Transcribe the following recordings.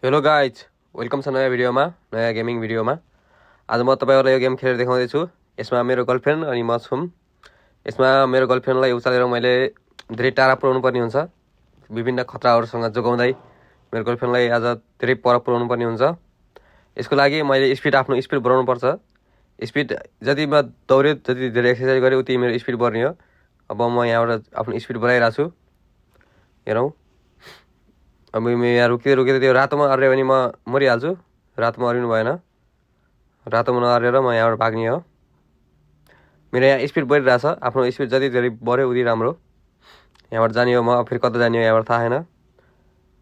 Hello guys, welcome छ नयाँ भिडियोमा, नयाँ गेमिङ भिडियोमा। आज म तपाईँहरूलाई यो गेम खेलेर देखाउँदैछु। यसमा मेरो गर्लफ्रेन्ड अनि म छौँ। यसमा मेरो गर्लफ्रेन्डलाई उचालेर मैले धेरै टाढा पुर्याउनु पर्ने हुन्छ। विभिन्न खतराहरूसँग जोगाउँदै मेरो गर्लफ्रेन्डलाई आज धेरै पर पुर्याउनु पर्ने हुन्छ। यसको लागि मैले आफ्नो स्पिड बढाउनु पर्छ। स्पिड जति म दौडेँ, जति धेरै एक्सर्साइज गरेँ, उति मेरो स्पिड बढ्ने हो। अब म यहाँबाट आफ्नो स्पिड बढाइरहेको छु। हेरौँ, अब म यहाँ रोकिँदै त्यो रातोमा अड्यो भने म मरिहाल्छु। रातोमा अरिनु भएन। रातोमा नअरेर म यहाँबाट भाग्ने हो। मेरो यहाँ स्पिड बढिरहेछ। आफ्नो स्पिड जति धेरै बढ्यो उति राम्रो। यहाँबाट जाने हो, म फेरि कता जाने हो यहाँबाट थाहा छैन।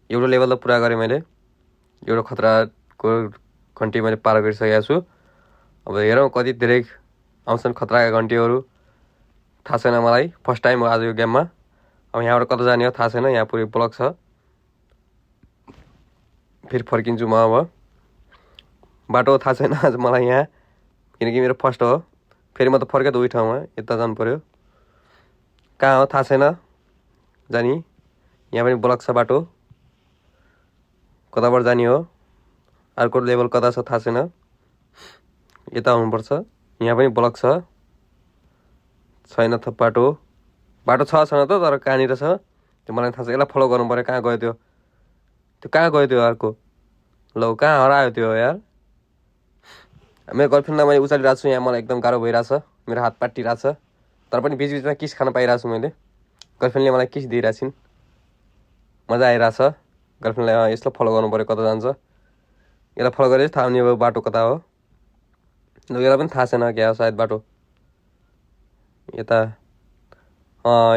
एउटा लेभल त पुरा गरेँ मैले। एउटा खतराको घन्टी मैले पार गरिसकेको छु। अब हेरौँ कति धेरै आउँछन् खतराका घन्टीहरू, थाहा छैन मलाई। फर्स्ट टाइम हो आज यो गेममा। अब यहाँबाट कता जाने हो थाहा छैन। यहाँ पुरै ब्लक छ। फेरि फर्किन्छु म। अब बाटो थाहा छैन आज मलाई यहाँ, किनकि मेरो फर्स्ट हो। फेरि म त फर्केँ त उही ठाउँमा, यता जानु पऱ्यो। कहाँ हो थाहा छैन जाने। यहाँ पनि ब्लक छ बाटो, कताबाट जाने हो। अर्को लेभल कता छ थाहा छैन। यता हुनुपर्छ। यहाँ पनि ब्लक छ, छैन त बाटो छ छैन त, तर कहाँनिर छ त्यो मलाई थाहा छ। यसलाई फलो गर्नु पऱ्यो। कहाँ गयो त्यो कहाँ गयो त्यो अर्को? लौ, कहाँ हरायो त्यो यार? मेरो गर्लफ्रेन्डलाई मैले उचालिरहेको छु। यहाँ मलाई एकदम गाह्रो भइरहेछ। मेरो हात पाटिरहेछ, तर पनि बिचबिचमा किस खान पाइरहेको छु मैले। गर्लफ्रेन्डले मलाई किस दिइरहेको छिन्, मजा आइरहेछ। गर्लफ्रेन्डलाई यसलाई फलो गर्नु पऱ्यो, कता जान्छ यसलाई फलो गरेर थाहा हुने अब बाटो कता हो। यसलाई पनि थाहा छैन क्या हो सायद बाटो। यता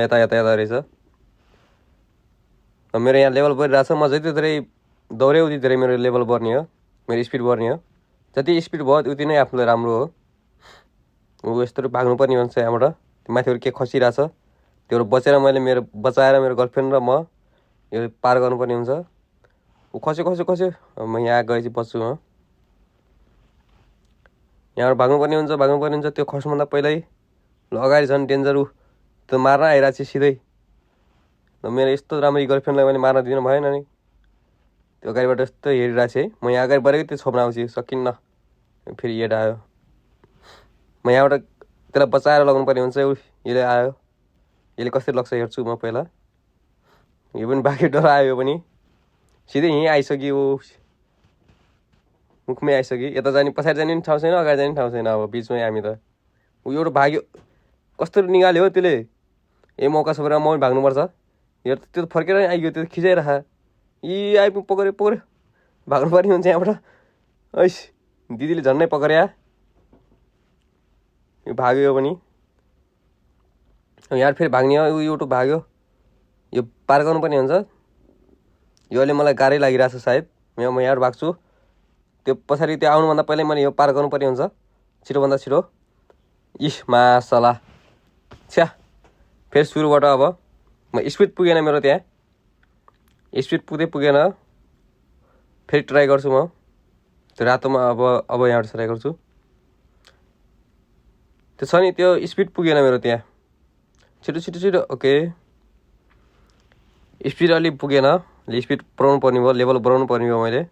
यता यता यता रहेछ। मेरो यहाँ लेभल बढिरहेछ। म जति धेरै दौडेँ उति धेरै मेरो लेभल बढ्ने हो, मेरो स्पिड बढ्ने हो। जति स्पिड भयो उति नै आफूलाई राम्रो हो। ऊ यस्तो भाग्नुपर्ने हुन्छ यहाँबाट। त्यो माथिबाट के खसिरहेछ, त्यो बचाएर मेरो गर्लफ्रेन्ड र म यो पार गर्नुपर्ने हुन्छ। ऊ खस्यो। म यहाँ गएपछि बच्छु। म यहाँबाट भाग्नुपर्ने हुन्छ। त्यो खस्नुभन्दा पहिल्यै ल अगाडि झन् डेन्जर। ऊ त्यो मार्न आइरहेको छ सिधै। मेरो यस्तो राम्ररी गर्लफ्रेन्डलाई मैले मार्न दिनु भएन नि। त्यो अगाडिबाट यस्तो हेरिरहेको छ है। म यहाँ अगाडि बढेको त्यो छोप्न आउँछु, सकिन्न। फेरि एड आयो। म यहाँबाट त्यसलाई बचाएर लगाउनुपर्ने हुन्छ। यसले आयो, यसले कसरी लग्छ हेर्छु म पहिला। यो पनि बाँकी डर आयो। यो पनि सिधै यहीँ आइसक्यो, मुखमै आइसक्यो। यता जाने, पछाडि जाने पनि ठाउँ छैन, अगाडि जाने ठाउँ छैन। अब बिचमै हामी त। ऊ एउटा भाग्यो, कस्तो निकाल्यो हो त्यसले। मौका छोपेर म पनि भाग्नुपर्छ। हेर त्यो त फर्केर आइगयो, त्यो खिचाइरह। पक्रियो भाग्नुपर्ने हुन्छ यहाँबाट। ऐस दिदीले झन्नै पक्रिया। यो भाग्यो पनि। यहाँ फेरि भाग्ने हो। एउटा भाग्यो, यो पार गर्नुपर्ने हुन्छ। यो अहिले मलाई गाह्रै लागिरहेछ सायद। म यहाँबाट भाग्छु। त्यो पछाडि त्यो आउनुभन्दा पहिल्यै मैले यो पार गर्नुपर्ने हुन्छ, छिटोभन्दा छिटो। मासला छ्या, फेरि सुरुबाट। अब म स्पिड पुगेन, मेरो त्यहाँ स्पिड पुगेन। फेरि ट्राई गर्छु म त्यो रातोमा। अब यहाँबाट ट्राई गर्छु। त्यो छ नि, त्यो स्पिड पुगेन मेरो त्यहाँ। छिटो। ओके, स्पिड अलि पुगेन। स्पिड बढाउनु पर्ने भयो, लेभल बढाउनु पर्ने भयो मैले।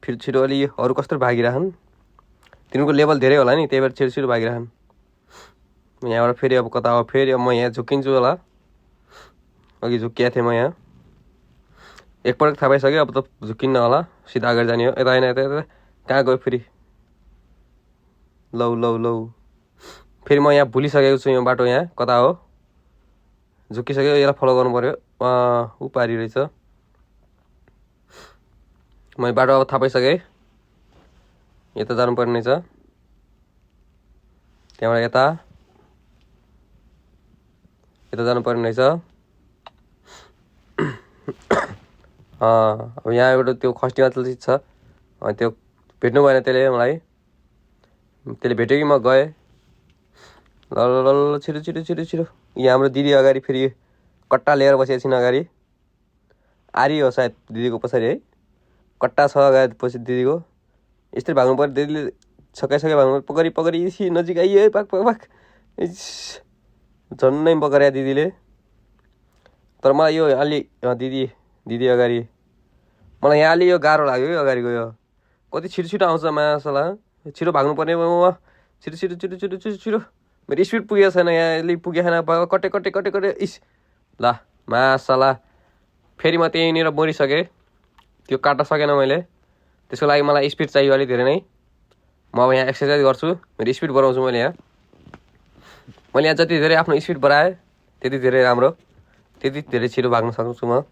फेरि छिटो अलि अरू कस्तो भागिरहन्, तिनीहरूको लेभल धेरै होला नि, त्यही भएर छिटो भागिरहन्। यहाँबाट फेरि अब कता हो? फेरि अब म यहाँ झुक्किन्छु होला। अघि झुक्किएको थिएँ म यहाँ, एकपटक थाहा पाइसक्यो। अब त झुक्किन्न होला, सिधा अगाडि जाने हो। यता होइन, यता कहाँ गयो फेरि? लौ फेरि म यहाँ भुलिसकेको छु यो बाटो यहाँ कता हो। झुक्किसक्यो, यसलाई फलो गर्नु पऱ्यो। ऊ पारी रहेछ। मैले बाटो अब थाहा पाइसकेँ। यता जानुपर्ने रहेछ, त्यहाँबाट यता जानुपर्ने रहेछ। अब यहाँ एउटा त्यो खस्टी मात्र चिज छ, त्यो भेट्नु भएन त्यसले मलाई। त्यसले भेट्यो कि म गएँ। ल छिटो। यहाँ हाम्रो दिदी अगाडि फेरि कट्टा लिएर बसेको छिन् अगाडि। आरी हो सायद दिदीको पछाडि है, कट्टा छ अगाडि पछि दिदीको। यस्तै भाग्नु पऱ्यो। दिदीले छक्कै भाग्नु पऱ्यो। पकडी नजिक आइयो। पाक झन्नै पक्रिया दिदीले। तर मलाई यो अलि दिदी अगाडि मलाई यहाँ अलि यो गाह्रो लाग्यो कि अगाडिको यो कति छिटो छिटो आउँछ मासला छिटो भाग्नुपर्ने छिटो छिटो छिटो छिटो छिटो छिटो मेरो स्पिड पुगेको छैन यहाँ अलि पुगेको छैन कटे कटे कटे कटे इस ल मासला फेरि म त्यहीँनिर मरिसकेँ त्यो काट्न सकेन मैले त्यसको लागि मलाई स्पिड चाहियो अलिक धेरै नै म अब यहाँ एक्सर्साइज गर्छु मेरो स्पिड बढाउँछु मैले यहाँ जति धेरै आफ्नो स्पिड बढाएँ त्यति धेरै राम्रो त्यति धेरै छिटो भाग्न सक्छु म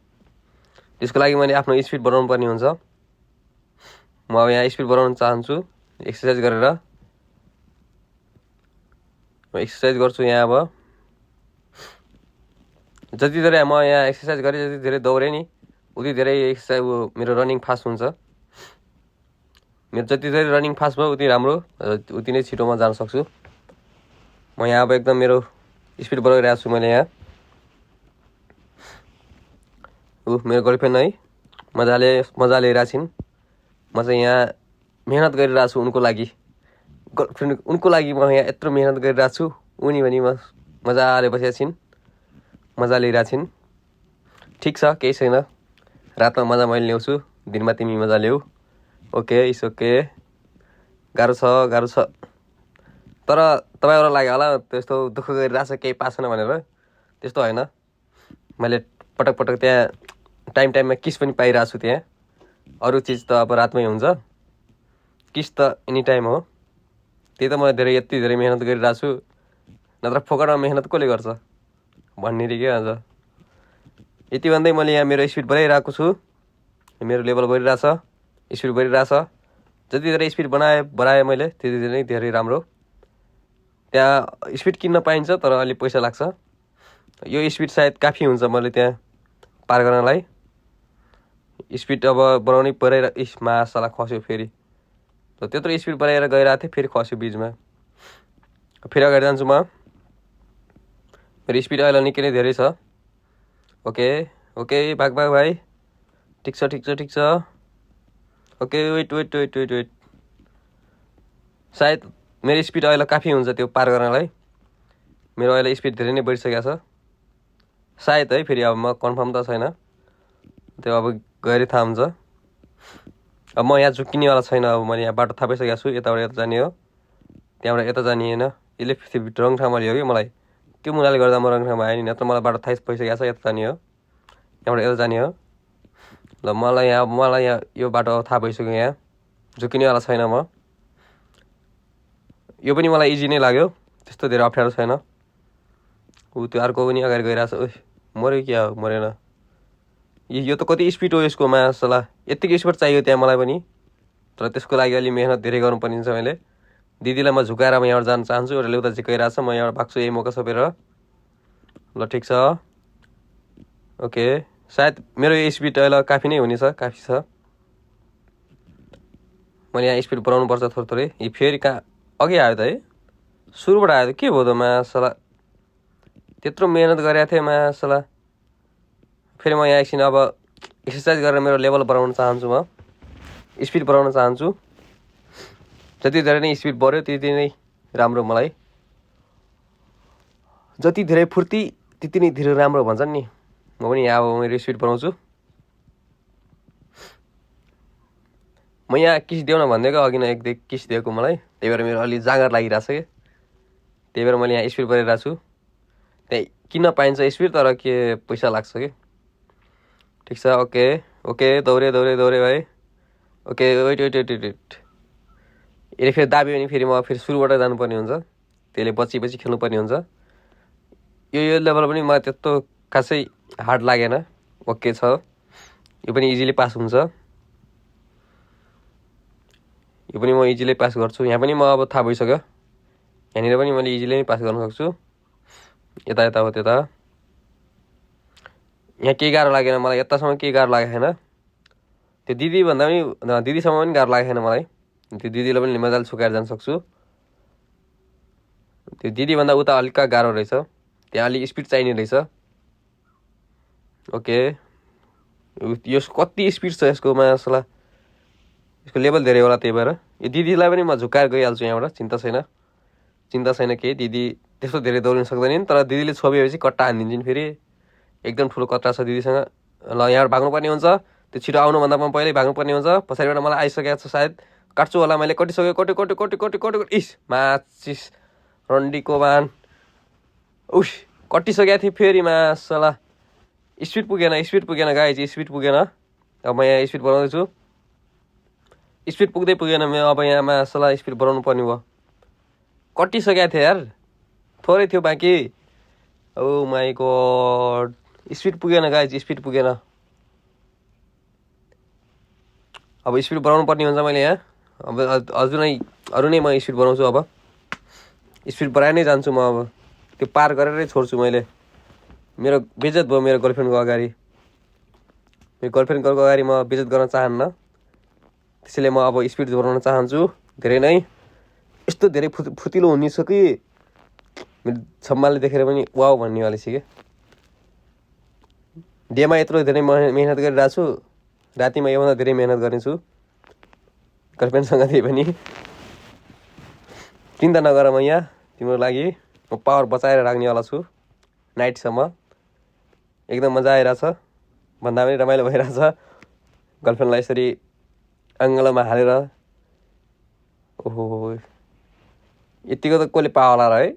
त्यसको लागि मैले आफ्नो स्पिड बढाउनु पर्ने हुन्छ म अब यहाँ स्पिड बढाउन चाहन्छु एक्सर्साइज गरेर म एक्सर्साइज गर्छु यहाँ अब जति धेरै म यहाँ एक्सर्साइज गरेँ जति धेरै दौडेँ नि उति धेरै एक्सर्साइज मेरो रनिङ फास्ट हुन्छ मेरो जति धेरै रनिङ फास्ट भयो उति राम्रो उति नै छिटो म जान सक्छु म यहाँ अब एकदम मेरो स्पिड बढाइरहेको छु मैले यहाँ मेरो गर्लफ्रेन्ड है मजाले लिइरहेको छिन् म चाहिँ यहाँ मेहनत गरिरहेको छु उनको लागि गर्लफ्रेन्ड उनको लागि म यहाँ यत्रो मेहनत गरिरहेको छु उनी पनि म मजाले बसेका छिन् मजा लिइरहेको छिन् ठिक छ केही छैन रातमा मजा मैले ल्याउँछु दिनमा तिमी मजा ल्याऊ ओके इट्स ओके गाह्रो छ तर तपाईँहरूलाई लाग्यो होला त्यस्तो दुःख गरिरहेको छ केही पाएको छैन भनेर त्यस्तो होइन मैले पटक पटक त्यहाँ टाइममा किस पनि पाइरहेको छु त्यहाँ अरू चिज त अब रातमै हुन्छ किस त एनी टाइम हो त्यही त म यति धेरै मेहनत गरिरहेको छु नत्र फोकटमा मेहनत कसले गर्छ भन्ने रे क्या आज यति भन्दै मैले यहाँ मेरो स्पिड बढाइरहेको छु मेरो लेभल बढिरहेछ स्पिड बढिरहेछ जति धेरै स्पिड बढाएँ मैले त्यति धेरै राम्रो त्यहाँ स्पिड किन्न पाइन्छ तर अलिक पैसा लाग्छ यो स्पिड सायद काफी हुन्छ मैले त्यहाँ पार गर्नलाई स्पिड अब बढाउनै परेर मासला खस्यो फेरि त्यत्रो स्पिड बढाएर गइरहेको थिएँ फेरि खस्यो बिचमा फेरि अगाडि जान्छु म मेरो स्पिड अहिले निकै नै धेरै छ ओके भाग भाइ ठिक छ ओके वेट सायद मेरो स्पिड अहिले काफी हुन्छ त्यो पार गर्नलाई मेरो अहिले स्पिड धेरै नै बढिसकेको छ सायद है फेरि अब म कन्फर्म त छैन त्यो अब गएर थाहा हुन्छ अब म यहाँ झुक्किनेवाला छैन अब मैले यहाँ बाटो थाहा पाइसकेको छु यताबाट यता जाने हो त्यहाँबाट यता जाने होइन यसले रङ ठाउँमा ल्यायो कि मलाई त्यो मुनाले गर्दा म रङ ठाउँमा आएँ नि नत्र मलाई बाटो थाहा भइसकेको छ यता जाने हो त्यहाँबाट यता जाने हो ल मलाई यहाँ यो बाटो थाहा भइसक्यो यहाँ झुक्किनेवाला छैन म यो पनि मलाई इजी नै लाग्यो त्यस्तो धेरै अप्ठ्यारो छैन त्यो अर्को पनि अगाडि गइरहेछ मऱ्यो क्या हो मरेन यो त कति स्पिड हो यसको मासला यत्तिकै स्पिड चाहियो त्यहाँ मलाई पनि तर त्यसको लागि अलि मेहनत धेरै गर्नुपर्ने हुन्छ मैले दिदीलाई म झुकाएर म यहाँबाट जान चाहन्छु एउटा उता झिकाइरहेछ म यहाँबाट भाग्छु यही मौका सपेर ल ठिक छ ओके सायद मेरो यो स्पिड अहिले काफी नै हुनेछ काफी छ मैले यहाँ स्पिड बढाउनु पर्छ थोरै यी फेरि कहाँ अघि आयो त है सुरुबाट आयो त के भयो त मासला त्यत्रो मेहनत गरेको थिएँ मासला फेरि म यहाँ एकछिन अब एक्सर्साइज गरेर मेरो लेभल बढाउन चाहन्छु म स्पिड बढाउन चाहन्छु जति धेरै नै स्पिड बढ्यो त्यति नै राम्रो मलाई जति धेरै फुर्ती त्यति नै धेरै राम्रो भन्छन् नि म पनि यहाँ अब मेरो स्पिड बढाउँछु म यहाँ किस देऊ न भनिदिएको अघि न एक किस दिएको मलाई त्यही भएर मेरो अलि जाँगर लागिरहेछ कि त्यही भएर मैले यहाँ स्पिड बढाइरहेको छु त्यहाँ किन्न पाइन्छ स्पिड तर के पैसा लाग्छ कि ठिक छ ओके दौडे भाइ ओके वेट यसले फेरि दाब्यो भने फेरि म फेरि सुरुबाट जानुपर्ने हुन्छ त्यसले बची खेल्नुपर्ने हुन्छ यो लेभल पनि मलाई त्यस्तो खासै हार्ड लागेन ओके छ यो पनि इजिली पास हुन्छ यो पनि म इजिली पास गर्छु यहाँ पनि म अब थाहा भइसक्यो यहाँनिर पनि मैले इजिली नै पास गर्न सक्छु यता हो त्यता यहाँ केही गाह्रो लागेन मलाई यतासम्म केही गाह्रो लागेको छैन त्यो दिदीभन्दा पनि दिदीसम्म पनि गाह्रो लागेको छैन मलाई त्यो दिदीलाई पनि मजाले छुकाएर जान सक्छु त्यो दिदीभन्दा उता अलिक गाह्रो रहेछ त्यहाँ अलिक स्पिड चाहिने रहेछ ओके यो कति स्पिड छ यसको मासला यसको लेभल धेरै होला त्यही भएर यो दिदीलाई पनि म झुकाएर गइहाल्छु यहाँबाट चिन्ता छैन केही दिदी त्यस्तो धेरै दौडिन सक्दैनन् तर दिदीले छोपेपछि कट्टा हानिदिन्छन् फेरि एकदम ठुलो कट्टा छ दिदीसँग ल यहाँबाट भाग्नुपर्ने हुन्छ त्यो छिटो आउनुभन्दा म पहिल्यै भाग्नुपर्ने हुन्छ। पछाडिबाट मलाई आइसकेको छ सायद। काट्छु होला मैले, कटिसक्यो, कट्यो इस माचिस रन्डीको बान। उस कटिसकेको थिएँ फेरि मासला। स्पिड पुगेन गाइज, स्पिड पुगेन। अब म यहाँ स्पिड बढाउँदैछु, स्पिड पुग्दै पुगेन। म अब यहाँ मासला स्पिड बढाउनु पर्ने भयो। कटिसकेको थिएँ यार, थोरै थियो बाँकी। ओ माई गड, स्पिड पुगेन गाइज, स्पिड पुगेन। अब स्पिड बढाउनु पर्ने हुन्छ मैले यहाँ। अब अरू नै म स्पिड बढाउँछु। अब स्पिड बढाइ नै जान्छु म। अब त्यो पार गरेरै छोड्छु मैले। मेरो बेइज्जत भयो मेरो गर्लफ्रेन्डको अगाडि। मेरो गर्लफ्रेन्डको अगाडि म बेइज्जत गर्न चाहन्न, त्यसैले म अब स्पिड बढाउन चाहन्छु धेरै नै। यस्तो धेरै फुतिलो हुनेछ कि मेरो छम्माले देखेर पनि वाउ भन्नेवाले छ कि। डेमा यत्रो धेरै मेहनत गरिरहेको छु, रातिमा योभन्दा धेरै मेहनत गर्नेछु गर्लफ्रेन्डसँग। थिए पनि चिन्ता नगर, म यहाँ तिम्रो लागि म पावर बचाएर राख्नेवाला छु नाइटसम्म। एकदम मजा आइरहेछ, भन्दा पनि रमाइलो भइरहेछ। गर्लफ्रेन्डलाई यसरी अङ्गलोमा हालेर, ओहो यतिको त कसले पायो होला र है।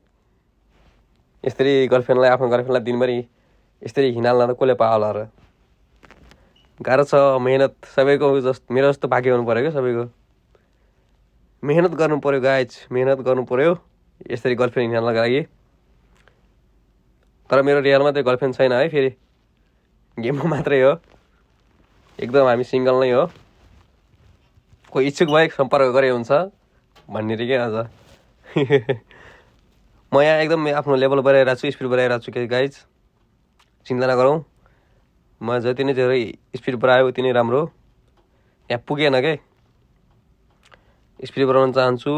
यसरी गर्लफ्रेन्डलाई, आफ्नो गर्लफ्रेन्डलाई दिनभरि यसरी हिँडाल्न त कसले पायो होला र। गाह्रो छ मेहनत सबैको, मेरो जस्तो भाग्य हुनु पऱ्यो क्या सबैको। मेहनत गर्नु पऱ्यो गाइज, मेहनत गर्नु पऱ्यो यसरी गर्लफ्रेन्ड हिँड्नका लागि। तर मेरो रियलमा त्यो गर्लफ्रेन्ड छैन है, फेरि गेममा मात्रै हो। एकदम हामी सिङ्गल नै हो। कोही इच्छुक भए सम्पर्क गरे हुन्छ भन्ने रे क्या अझ। म यहाँ एकदम आफ्नो लेभल बढाइरहेको छु, स्पिड बढाइरहेको छु कि गाइज, चिन्ता नगरौँ। म जति नै धेरै स्पिड बढायो उति नै राम्रो। यहाँ पुगेन के, स्पिड बढाउन चाहन्छु।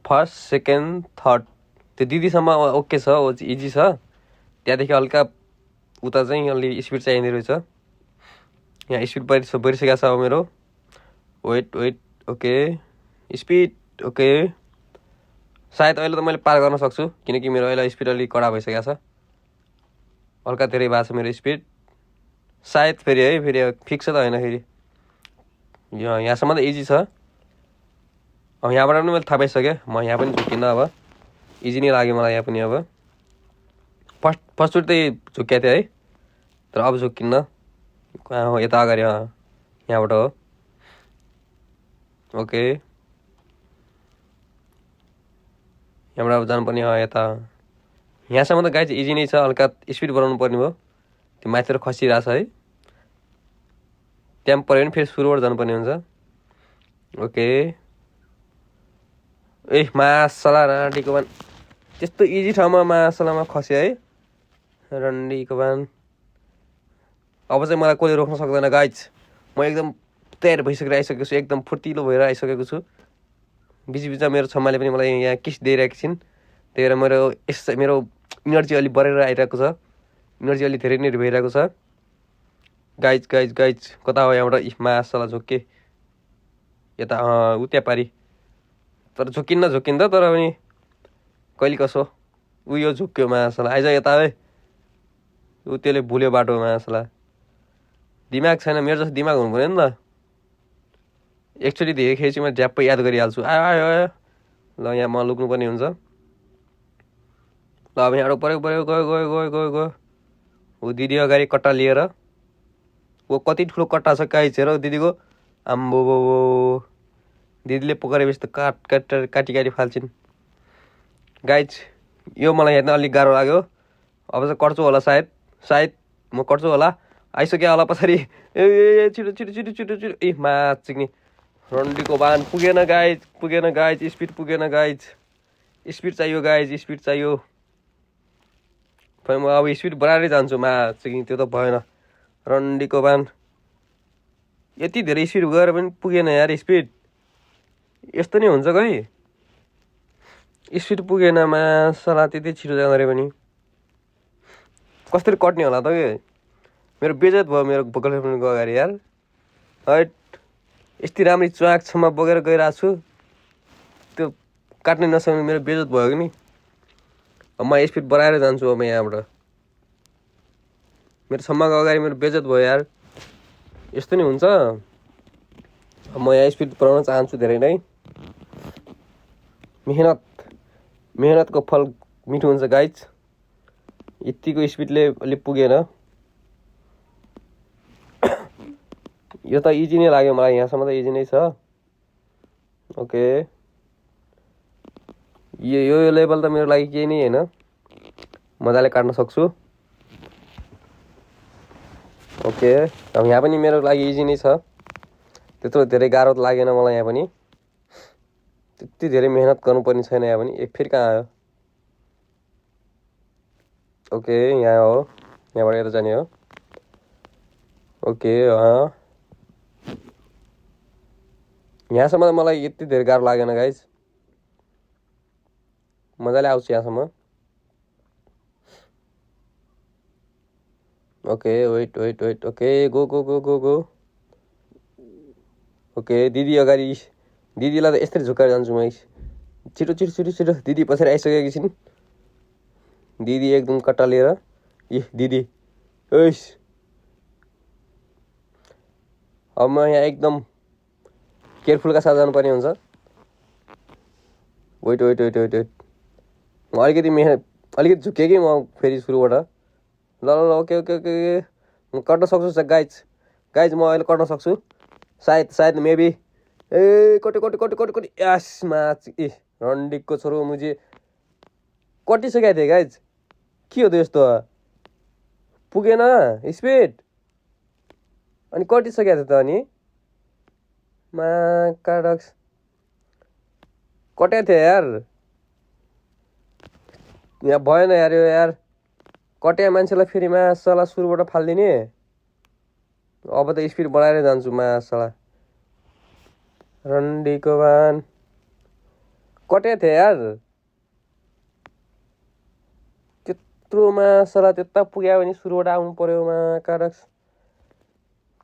फर्स्ट सेकेन्ड थर्ड त्यो दिदीसम्म ओके छ, इजी छ। त्यहाँदेखि हल्का उता चाहिँ अलि स्पिड चाहिँदो रहेछ। यहाँ स्पिड बढिसकेको छ अब मेरो। Weight okay, speed okay. सायद अहिले त मैले पार गर्न सक्छु, किनकि मेरो अहिले स्पिड अलिक कडा भइसकेको छ। हल्का धेरै भएको छ मेरो स्पिड सायद। फेरि है, फेरि फिक्स त होइन, फेरि यहाँसम्म त इजी छ। अब यहाँबाट पनि मैले थाहा पाइसकेँ, म यहाँ पनि झुक्किनँ। अब इजी नै लाग्यो मलाई यहाँ पनि। अब फर्स्टचोटि चाहिँ झुक्किएको थिएँ है, तर अब झुक्किन्न। कहाँ हो, यता अगाडि, यहाँबाट हो। ओके, यहाँबाट अब जानुपर्ने हो यता। यहाँसम्म त गाइज इजी नै छ, हल्का स्पिड बढाउनु पर्ने भयो। त्यो माथितिर खसिरहेछ है, त्यहाँ पऱ्यो भने फेरि सुरुबाट जानुपर्ने हुन्छ। ओके, ए मासला रन्डीको बान, त्यस्तो इजी ठाउँमा मासलामा खस्यो है रन्डीको बान। अब चाहिँ मलाई कसले रोक्न सक्दैन गाइज। म एकदम तयार भइसकेर आइसकेको छु, एकदम फुर्तिलो भएर आइसकेको छु। बिचमा मेरो छम्माले पनि मलाई यहाँ किस दिइरहेको छिन्, त्यही भएर मेरो इनर्जी अलिक बढेर आइरहेको छ। इनर्जी अलिक धेरै नै भइरहेको छ गाइज। कता हो यहाँबाट, मासला झुक्के यता उता पारी। तर झुक्किन्न तर पनि कहिले कसो उयो झुक्क्यो मासला। आइज यता है, ऊ त्यसले भुल्यो बाटो मासला। दिमाग छैन, मेरो जस्तो दिमाग हुनु पऱ्यो नि त। एकचोटि देखेपछि म झ्याप्पै याद गरिहाल्छु। आयो ल, यहाँ म लुक्नुपर्ने हुन्छ। ल अब यहाँबाट गयो। ऊ दिदी अगाडि कट्टा लिएर, ऊ कति ठुलो कट्टा छ गाइज हेर दिदीको। आम्बो दिदीले पक्रेपछि त काटी फाल्छिन् गाइज। यो मलाई हेर्न अलिक गाह्रो लाग्यो। अब चाहिँ कट्छु होला सायद म कट्छु होला। आइसक्यो होला पछाडि। ए छिटो ए माचिक्ने रन्डीको बान। पुगेन गाइज, स्पिड पुगेन गाइज। स्पिड चाहियो गाइज, स्पिड चाहियो। म अब स्पिड बढाएरै जान्छु माचिक्ने, त्यो त भएन। रन्डीको बान यति धेरै स्पिड गएर पनि पुगेन यार स्पिड। यस्तो नै हुन्छ खै, स्पिड पुगेन मासला त्यति छिटो जाँदा पनि। कसरी कट्ने होला त के, मेरो बेइज्जत भयो मेरो गर्लफ्रेन्डको अगाडि यार। हट, यति राम्ररी च्वाकसम्म बोकेर गइरहेको छु, त्यो काट्नै नसक्ने मेरो बेइज्जत भयो कि नि। अब म स्पिड बढाएर जान्छु अब यहाँबाट। मेरो सम्मको अगाडि मेरो बेइज्जत भयो यार। यस्तो नि हुन्छ। म यहाँ स्पिड बढाउन चाहन्छु धेरै नै। मेहनतको फल मिठो हुन्छ गाइज। यतिको स्पिडले अलि पुगेन। यो त इजी नै लाग्यो मलाई, यहाँसम्म त इजी नै छ। ओके, यो लेभल त मेरो लागि केही नै होइन, मजाले काट्न सक्छु। ओके, अब यहाँ पनि मेरो लागि इजी नै छ, त्यत्रो धेरै गाह्रो त लागेन मलाई। यहाँ पनि त्यति धेरै मेहनत गर्नुपर्ने छैन यहाँ पनि। फेरि कहाँ आयो? ओके, यहाँ हो, यहाँबाट यता जाने हो। ओके, यहाँसम्म त मलाई यति धेरै गाह्रो लागेन गाइज, मजाले आउँछु यहाँसम्म। Okay, wait. Okay, go. Okay, दिदी अगाडि, दिदीलाई त यसरी झुकाएर जान्छु म। छिटो दिदी पछाडि आइसकेकी छिन्। दिदी एकदम कट्टा लिएर। दिदी ओइस, अब म यहाँ एकदम केयरफुलका साथ जानुपर्ने हुन्छ। वेट। म अलिकति झुकेँ कि म फेरि सुरुबाट। ल ओके। म कट्न सक्छु गाइज, म अहिले कट्न सक्छु सायद मेबी। ए कटी यासमा रन्डिकको छोरो मुझे कटिसकेको थिएँ गाइज। के हो त यस्तो? पुगेन स्पिड अनि कटिसकेको थियो त। अनि काडक्स कटेको थियो यार, यहाँ भएन यार यो यार। कट्या मान्छेलाई फेरि मासला सुरुबाट फालिदिने। अब त स्पिड बढाएर जान्छु मासला। रन्डीको वान कटेको थियो यार, त्यत्रो मासला त्यता पुग्यो भने सुरुबाट आउनु पर्यो। काडक्स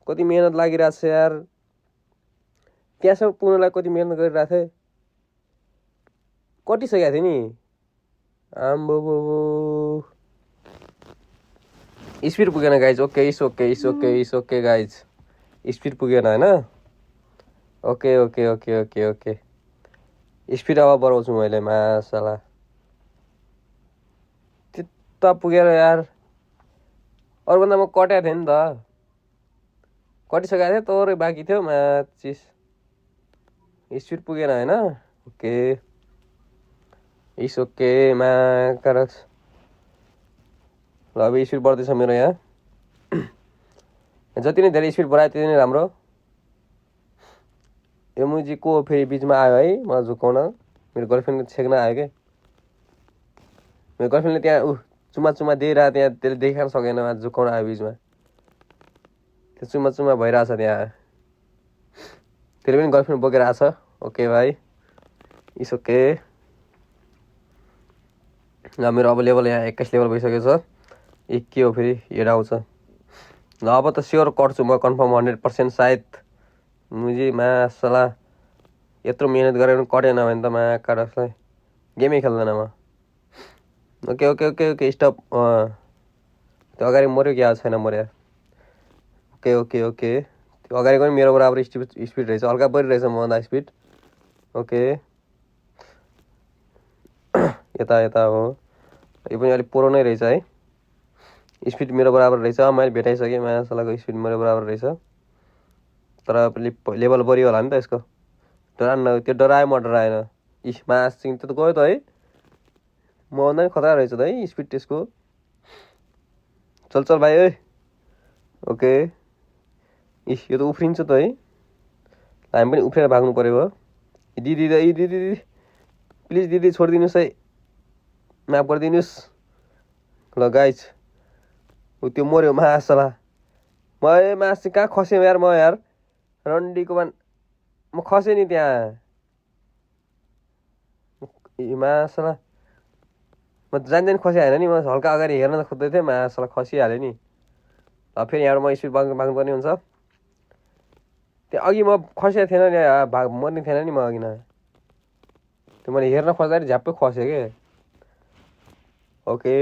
कति मेहनत लागिरहेको छ यार, त्यहाँसम्म पुग्नलाई कति मेहनत गरिरहेको थिएँ। कटिसकेको थियो नि आम्बो। स्पिड पुगेन गाइज। ओके, इस ओके गाइज, स्पिड पुगेन होइन। ओके, स्पिड अब बढाउँछु मैले मासला। त्यता पुगेर यार, अरूभन्दा म कटेको थिएँ नि त, कटिसकेको थिएँ, तोरै बाँकी थियो माचिस। स्पिड पुगेन होइन। ओके, इस ओके काडक्स। ल अब स्पिड बढ्दैछ मेरो यहाँ। जति नै धेरै स्पिड बढायो त्यति नै राम्रो। यो मुजी को फेरि बिचमा आयो है मलाई झुकाउन? मेरो गर्लफ्रेन्डको छेक्न आयो क्या। मेरो गर्लफ्रेन्डले त्यहाँ चुमा दिइरहेको, त्यहाँ त्यसले देखाउन सकेन, झुकाउन आयो बिचमा। त्यो चुमा भइरहेछ त्यहाँ। त्यसले पनि गर्लफ्रेन्ड बोकेर आछ। ओके भाइ, इट्स ओके। मेरो अब लेभल यहाँ 21 लेभल भइसकेको छ। के हो फेरि हेड आउँछ। ल अब त स्योर कट्छु म, कन्फर्म 100% सायद। मुझे मासला यत्रो मेहनत गरेर पनि कटेन भने त काडक्सलाई गेमै खेल्दैन म। Okay stop. त्यो अगाडि मऱ्यो क्या? छैन मऱ्यो। ओके, त्यो अगाडिको पनि मेरो बराबर स्पिड रहेछ, हल्का बढी रहेछ मभन्दा स्पिड। ओके, यता हो। यो पनि अलिक पुरो नै रहेछ है, स्पिड मेरो बराबर रहेछ। मैले भेटाइसकेँ मासलाको स्पिड मेरो बराबर रहेछ, तर लेभल बढी होला नि त यसको। डरान्न, त्यो डरायो म डराएन। मासिङ त्यो त गयो त है, मभन्दा पनि खतरा रहेछ त है स्पिड त्यसको। चल भाइ है। ओके, यो त उफ्रिन्छ त है, हामी पनि उफ्रेर भाग्नु पऱ्यो। दिदी प्लिज दिदी छोडिदिनुहोस् है, माफ गरिदिनुहोस्। ल गाइज, त्यो मऱ्यो मासला। मासु कहाँ खसेँ यार म यार, रन्डीको वान म खसेँ नि त्यहाँ मासला। म जान्दैन खसेँ होइन नि, म हल्का अगाडि हेर्न त खोज्दै थिएँ, मासला खसिहाल्यो नि। फेरि यहाँबाट म स्पिड माग्नुपर्ने हुन्छ। त्यो अघि म खसेको थिएन नि, मर्ने थिएन नि म अघि न, त्यो मैले हेर्न खोज्दाखेरि झ्याप्पै खसेँ के। ओके,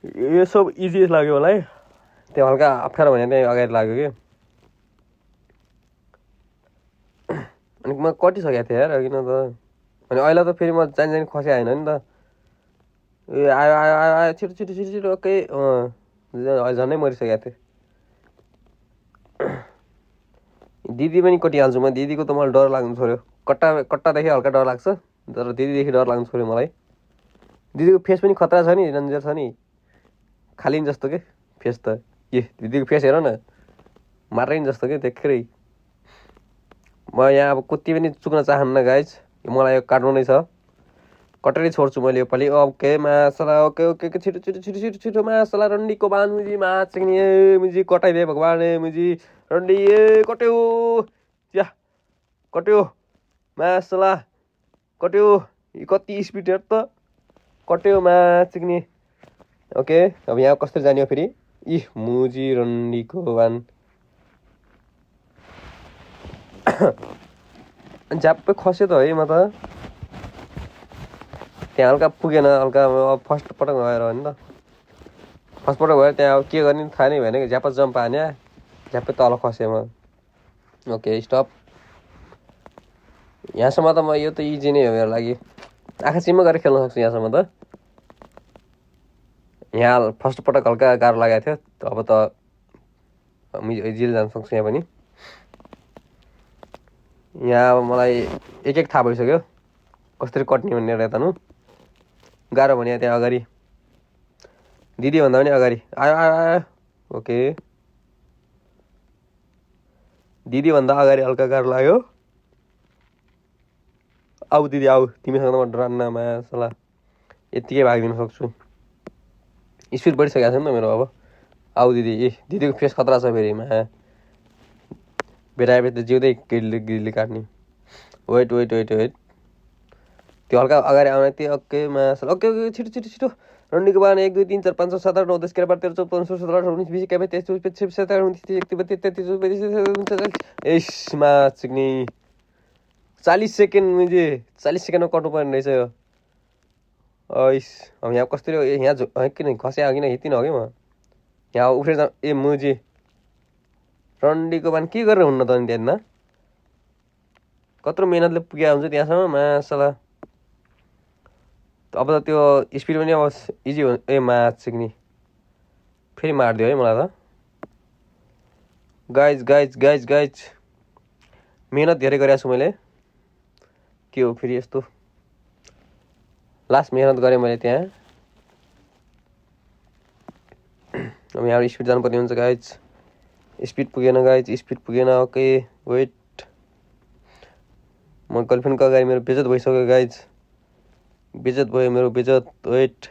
यो सब इजी लाग्यो मलाई त्यो हल्का अप्ठ्यारो भने त्यही अगाडि लाग्यो कि अनि म कटिसकेको थिएँ यार किन त अनि अहिले त फेरि म जानी खसे आएन नि त ए आयो आयो आयो आयो छिटो छिटो छिटो छिटो ओके झन्डै मरिसकेको थिएँ दिदी पनि कटिहाल्छु म दिदीको त मलाई डर लाग्नु छोड्यो कट्टादेखि हल्का डर लाग्छ तर दिदीदेखि डर लाग्नु छोड्यो मलाई दिदीको फेस पनि खतरा छ नि डेन्जर छ नि खालिन जस्तो के फेस त ए दिदीको फेस हेर न मार्दैन जस्तो के देखेरै म यहाँ अब कुत्ती पनि चुक्न चाहन्न गाइज मलाई यो काट्नु नै छ कटरै छोड्छु मैले योपालि ओके मासला ओके ओके छिटो छिटो छिटो छिटो छिटो मासला रन्डीको बान मुजी माछ ए मुजी कटाइदिए भगवान् ए मुजी रन्डी ए कट्यो या कट्यो मासला कट्यो कति स्पिड हेर त कट्यो माछ चिक्ने ओके अब यहाँ कसरी जाने हो फेरि इ मुजी रन्डीको बान झ्याप्पै खस्यो त है म त त्यहाँ हल्का पुगेन हल्का फर्स्ट पटक गएर हो नि त फर्स्ट पटक गएर त्यहाँ अब के गर्ने थाहा नै भएन कि झ्याप्प जम्प हान्यो झ्याप्पै तल खसेँ म ओके स्टप यहाँसम्म त म यो त इजी नै हो मेरो लागि आँखा चिम्म गरेर खेल्न सक्छु यहाँसम्म त यहाँ फर्स्ट पटक हल्का गाह्रो लागेको थियो अब त जिल जान सक्छु यहाँ पनि यहाँ अब मलाई एक एक थाहा भइसक्यो कसरी कट्ने भन्ने यता गाह्रो भने त्यहाँ अगाडि दिदीभन्दा पनि अगाडि आयो आयो आयो ओके दिदीभन्दा अगाडि हल्का गाह्रो लाग्यो आऊ दिदी आऊ तिमीसँग त म डरान्नमा सला यत्तिकै भागिदिन सक्छु स्पिड बढिसकेको छ नि त मेरो अब आऊ दिदी ए दिदीको फेस खतरा छ फेरि भेटाएपछि त जिउँदै गिल्ली काट्ने वेट वेट वेट वेट त्यो हल्का अगाडि आउने त्यो ओके मासला ओके ओके छिटो छिटो छिटो रन्डीको बान 1 2 3 4 5 6 7 8 9 10 11 12 13 14 16 17 18 19 20 21 22 23 24 25 माछ चिक्ने 40 सेकेन्ड मुझे 40 सेकेन्डमा कट्नु पर्ने रहेछ यो अब यहाँ कसरी यहाँ किन खसे किन हिँड्दिनँ हो कि म यहाँ उफ्रेर जा ए मुजी रन्डीको बान के गरेर हुन्न त अनि त्यहाँ कत्रो मेहनतले पुगेको हुन्छ त्यहाँसम्म मासला अब त त्यो स्पिड पनि अब इजी हो ए माछ सिक्ने फेरि मारिदियो है मलाई त गाइज गाइज गाइज गाइज मेहनत धेरै गरेको छु मैले के हो फेरि यस्तो लास्ट मेहनत गरेँ मैले त्यहाँ अब यहाँ स्पिड जानुपर्ने हुन्छ गाइज स्पिड पुगेन गाइज स्पिड पुगेन ओके वेट म गर्लफ्रेन्डको अगाडि मेरो बेइज्जत भइसक्यो गाइज बेइज्जत भयो मेरो बेइज्जत वेट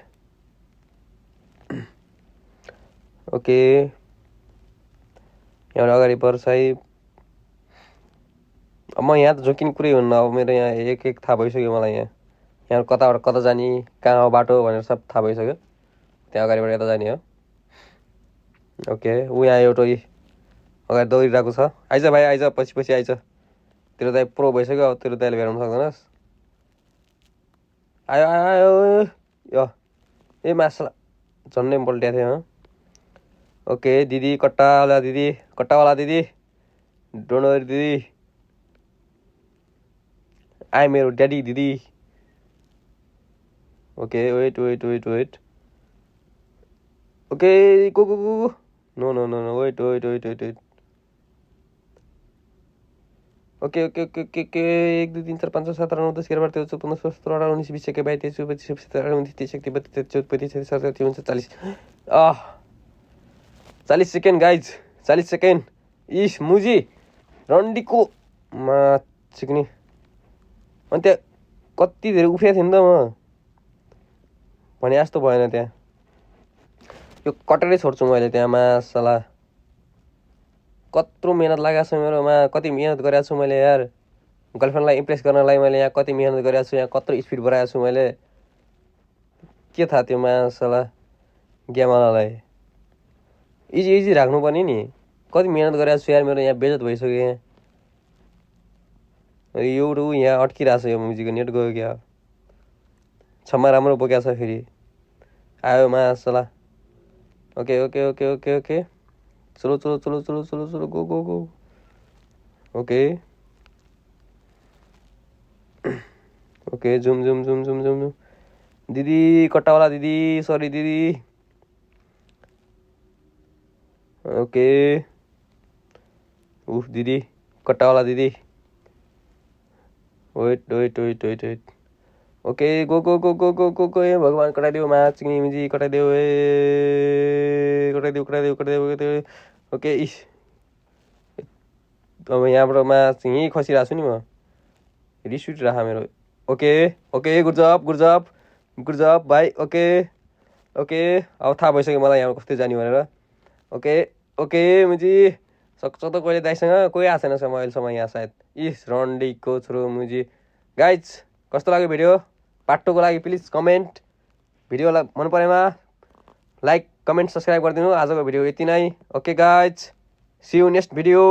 ओके यहाँ अगाडि पर्छ है अब म यहाँ त जोकिने कुरै हुन्न अब मेरो यहाँ एक एक थाहा भइसक्यो मलाई यहाँ कताबाट कता जाने कहाँ हो बाटो भनेर सब थाहा भइसक्यो त्यहाँ अगाडिबाट यता जाने हो ओके ऊ यहाँ एउटा अगाडि दौडिरहेको छ आइज भाइ आइज पछि पछि आइज तेरो दाइ प्रो भइसक्यो अब तेरो दाइले भेटाउनु सक्दैनस् आयो आयो आयो ए मासला झन्डै पल्ट्या थियो ओके दिदी कट्टावाला दिदी डोन्ट वरी दिदी आई मेरो ड्याडी दिदी okay wait wait wait wait okay go go go no no no no wait wait wait wait wait okay okay okay okay okay 1 2 3 4 5 6 7 8 9 10 11 12 13 14 15 16 17 18 19 20 21 22 23 24 25 26 27 28 29 30 31 32 33 40 40 second guys 40 second इस मुजी रन्डीको मा चिक्ने अनि त्यहाँ कति धेरै उफ्रेको थिएँ नि त म भने जस्तो भएन त्यहाँ यो कटेरै छोड्छु मैले त्यहाँ मासला कत्रो मेहनत लागेको छ मेरोमा कति मेहनत गरेको छु मैले यार गर्लफ्रेन्डलाई इम्प्रेस गर्नलाई मैले यहाँ कति मेहनत गरेको छु यहाँ कत्रो स्पिड बढाएको छु मैले के थाहा त्यो मासला गेमवालालाई इजी इजी राख्नुपर्ने नि कति मेहनत गरेको छु यार मेरो यहाँ बेइज्जत भइसक्यो यहाँ एउटा यहाँ अड्किरहेको छ यो मुजीको नेट गयो क्या छम्मा राम्रो बोकेको छ फेरि आयो मासला okay okay okay okay okay चलो चलो चलो चलो चलो चलो go go go okay okay zoom zoom zoom zoom zoom zoom दिदी कट्टावाला दिदी सरी दिदी ओके उफ दिदी कट्टावाला दिदी wait wait wait wait wait okay go go go go go go go ए भगवान कटाइदियो मा चिक्नी मिजी कटाइदियो ए कटाइदियो कटाइदियो कटाइदियो कटाइदियो ओके इस अब यहाँबाट मा यहीँ खसिरहेको छु नि म रिस उठिरहेको मेरो ओके ओके गुड जब भाइ ओके ओके अब थाहा भइसक्यो मलाई यहाँ कस्तो जाने भनेर ओके ओके मुजी सक्छ त कहिले दाइसँग कोही आएको छैन अहिलेसम्म यहाँ सायद इस रन्डीको छोरो मुजी गाइज कस्तो लाग्यो भिडियो पार्ट 2 को लागि प्लिज कमेन्ट भिडियोलाई मन परेमा लाइक कमेन्ट सब्सक्राइब गरिदिनु आजको भिडियो यति नै okay guys see you next video